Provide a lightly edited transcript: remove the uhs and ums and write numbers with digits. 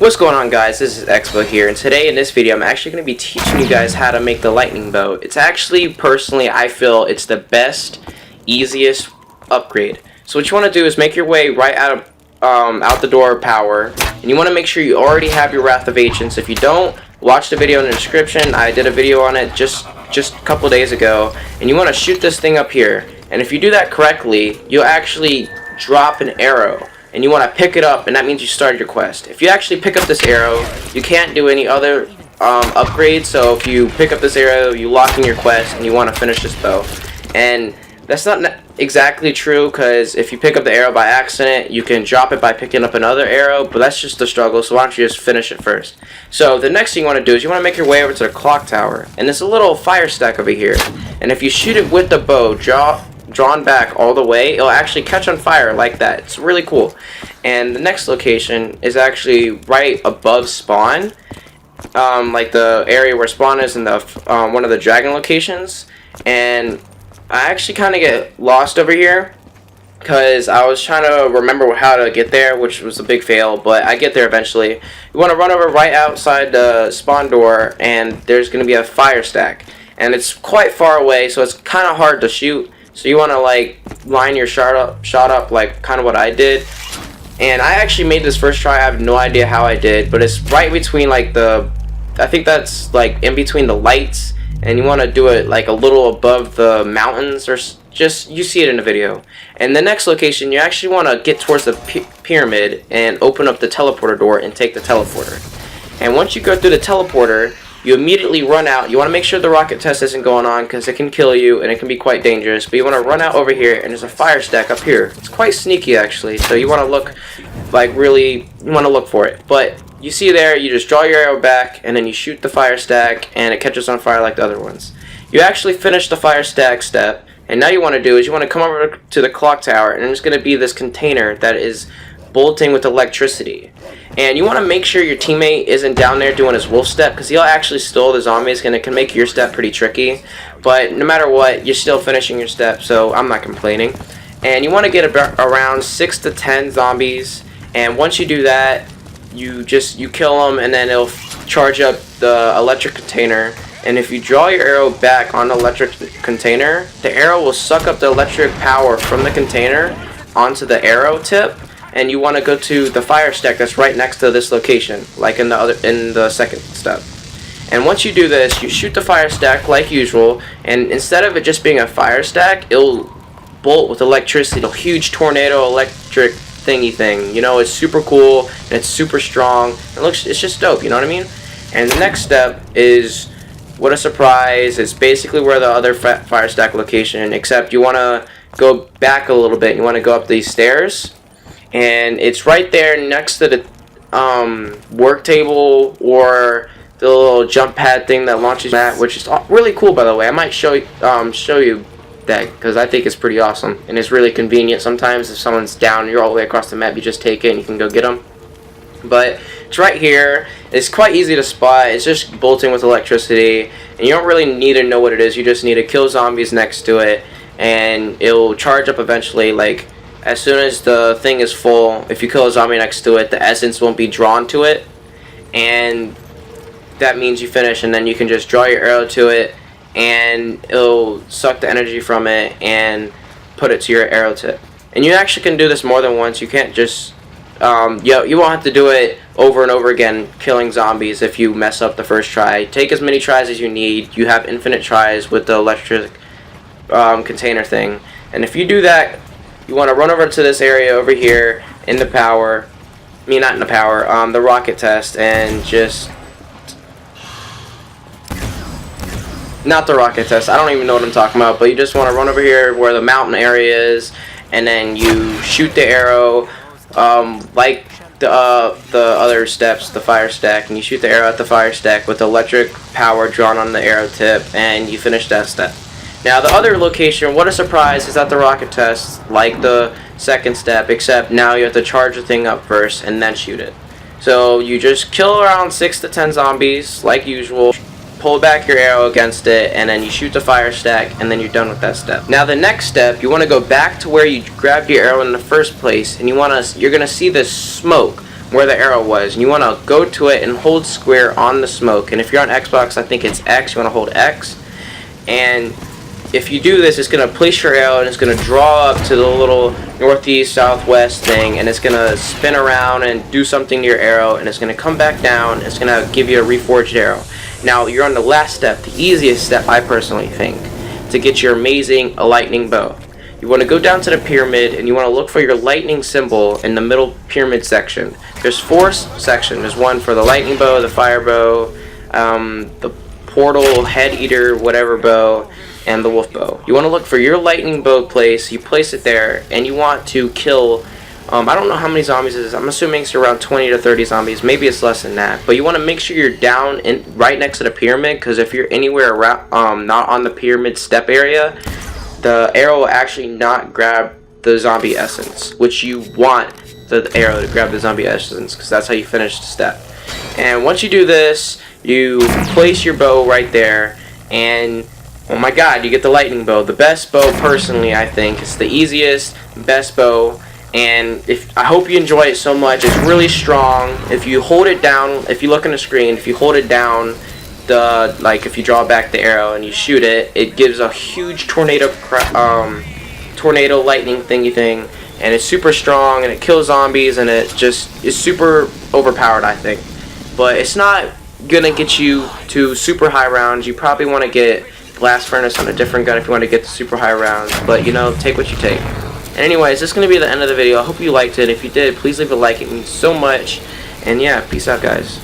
What's going on, guys? This is Expo here, and today in this video I'm actually going to be teaching you guys how to make the lightning bow. It's actually, personally, I feel it's the best, easiest upgrade. So what you want to do is make your way right out the door of power, and you want to make sure you already have your Wrath of Ancients. If you don't, watch the video in the description. I did a video on it just a couple days ago, and you want to shoot this thing up here. And if you do that correctly, you'll actually drop an arrow. And you want to pick it up, and that means you started your quest. If you actually pick up this arrow, you can't do any other upgrades. So if you pick up this arrow, you lock in your quest, and you want to finish this bow. And that's not exactly true, because if you pick up the arrow by accident, you can drop it by picking up another arrow, but that's just the struggle, so why don't you just finish it first. So the next thing you want to do is you want to make your way over to the clock tower, and there's a little fire stack over here. And if you shoot it with the bow, drawn back all the way, it'll actually catch on fire like that. It's really cool. And the next location is actually right above spawn, like the area where spawn is in the one of the dragon locations. And I actually kind of get lost over here because I was trying to remember how to get there, which was a big fail, but I get there eventually. You want to run over right outside the spawn door, and there's going to be a fire stack, and it's quite far away, so it's kind of hard to shoot. So you want to like line your shot up like kind of what I did. And I actually made this first try. I have no idea how I did, but it's right between like I think that's like in between the lights, and you want to do it like a little above the mountains, or just, you see it in the video. And the next location, you actually want to get towards the pyramid and open up the teleporter door and take the teleporter. And once you go through the teleporter, you immediately run out. You want to make sure the rocket test isn't going on, because it can kill you and it can be quite dangerous. But you want to run out over here, and there's a fire stack up here. It's quite sneaky actually, so you want to look for it. But you see there, you just draw your arrow back, and then you shoot the fire stack, and it catches on fire like the other ones. You actually finish the fire stack step, and now you want to do is you want to come over to the clock tower, and there's going to be this container that is bolting with electricity. And you want to make sure your teammate isn't down there doing his wolf step, because he'll actually stall the zombies, and it can make your step pretty tricky. But no matter what, you're still finishing your step, so I'm not complaining. And you want to get around 6 to 10 zombies, and once you do that, you kill them, and then it'll charge up the electric container. And if you draw your arrow back on the electric container, the arrow will suck up the electric power from the container onto the arrow tip. And you want to go to the fire stack that's right next to this location, like in the second step. And once you do this, you shoot the fire stack like usual, and instead of it just being a fire stack, it'll bolt with electricity, a huge tornado electric thingy thing. You know, it's super cool and it's super strong. It's just dope, you know what I mean? And the next step is, what a surprise, it's basically where the other fire stack location, except you want to go back a little bit. You want to go up these stairs. And it's right there next to the work table, or the little jump pad thing that launches that, which is really cool, by the way. I might show you that, because I think it's pretty awesome, and it's really convenient. Sometimes if someone's down, you're all the way across the map, you just take it and you can go get them. But it's right here. It's quite easy to spot. It's just bolting with electricity, and you don't really need to know what it is. You just need to kill zombies next to it, and it'll charge up eventually. Like, as soon as the thing is full, if you kill a zombie next to it, the essence won't be drawn to it, and that means you finish. And then you can just draw your arrow to it, and it'll suck the energy from it and put it to your arrow tip. And you actually can do this more than once. You can't just you won't have to do it over and over again killing zombies if you mess up the first try. Take as many tries as you need. You have infinite tries with the electric container thing. And if you do that, you want to run over to this area over here in the power, not in the power, the rocket test, and just, not the rocket test, I don't even know what I'm talking about, but you just want to run over here where the mountain area is, and then you shoot the arrow, like the other steps, the fire stack, and you shoot the arrow at the fire stack with electric power drawn on the arrow tip, and you finish that step. Now the other location, what a surprise, is at the rocket test, like the second step, except now you have to charge the thing up first and then shoot it. So you just kill around 6 to 10 zombies, like usual, pull back your arrow against it, and then you shoot the fire stack, and then you're done with that step. Now the next step, you want to go back to where you grabbed your arrow in the first place, and you're going to see this smoke where the arrow was, and you want to go to it and hold square on the smoke. And if you're on Xbox, I think it's X. You want to hold X, and if you do this, it's going to place your arrow and it's going to draw up to the little northeast, southwest thing, and it's going to spin around and do something to your arrow, and it's going to come back down. It's going to give you a reforged arrow. Now, you're on the last step, the easiest step, I personally think, to get your amazing lightning bow. You want to go down to the pyramid, and you want to look for your lightning symbol in the middle pyramid section. There's 4 sections. There's one for the lightning bow, the fire bow, the portal, head eater, whatever bow, and the wolf bow. You want to look for your lightning bow place. You place it there, and you want to kill, I don't know how many zombies it is. I'm assuming it's around 20 to 30 zombies. Maybe it's less than that. But you want to make sure you're down right next to the pyramid, because if you're anywhere around, not on the pyramid step area, the arrow will actually not grab the zombie essence, which you want the arrow to grab the zombie essence, because that's how you finish the step. And once you do this, you place your bow right there, and oh my god, you get the lightning bow. The best bow, personally, I think. It's the easiest, best bow, and I hope you enjoy it so much. It's really strong. If you hold it down, if you look on the screen, if you hold it down, if you draw back the arrow and you shoot it, it gives a huge tornado lightning thingy thing, and it's super strong, and it kills zombies, and it just is super overpowered, I think. But it's not gonna get you to super high rounds. You probably want to get blast furnace on a different gun if you want to get to super high rounds, but you know, take what you take. And anyways, this is gonna be the end of the video. I hope you liked it. If you did, please leave a like. It means so much. And yeah, peace out, guys.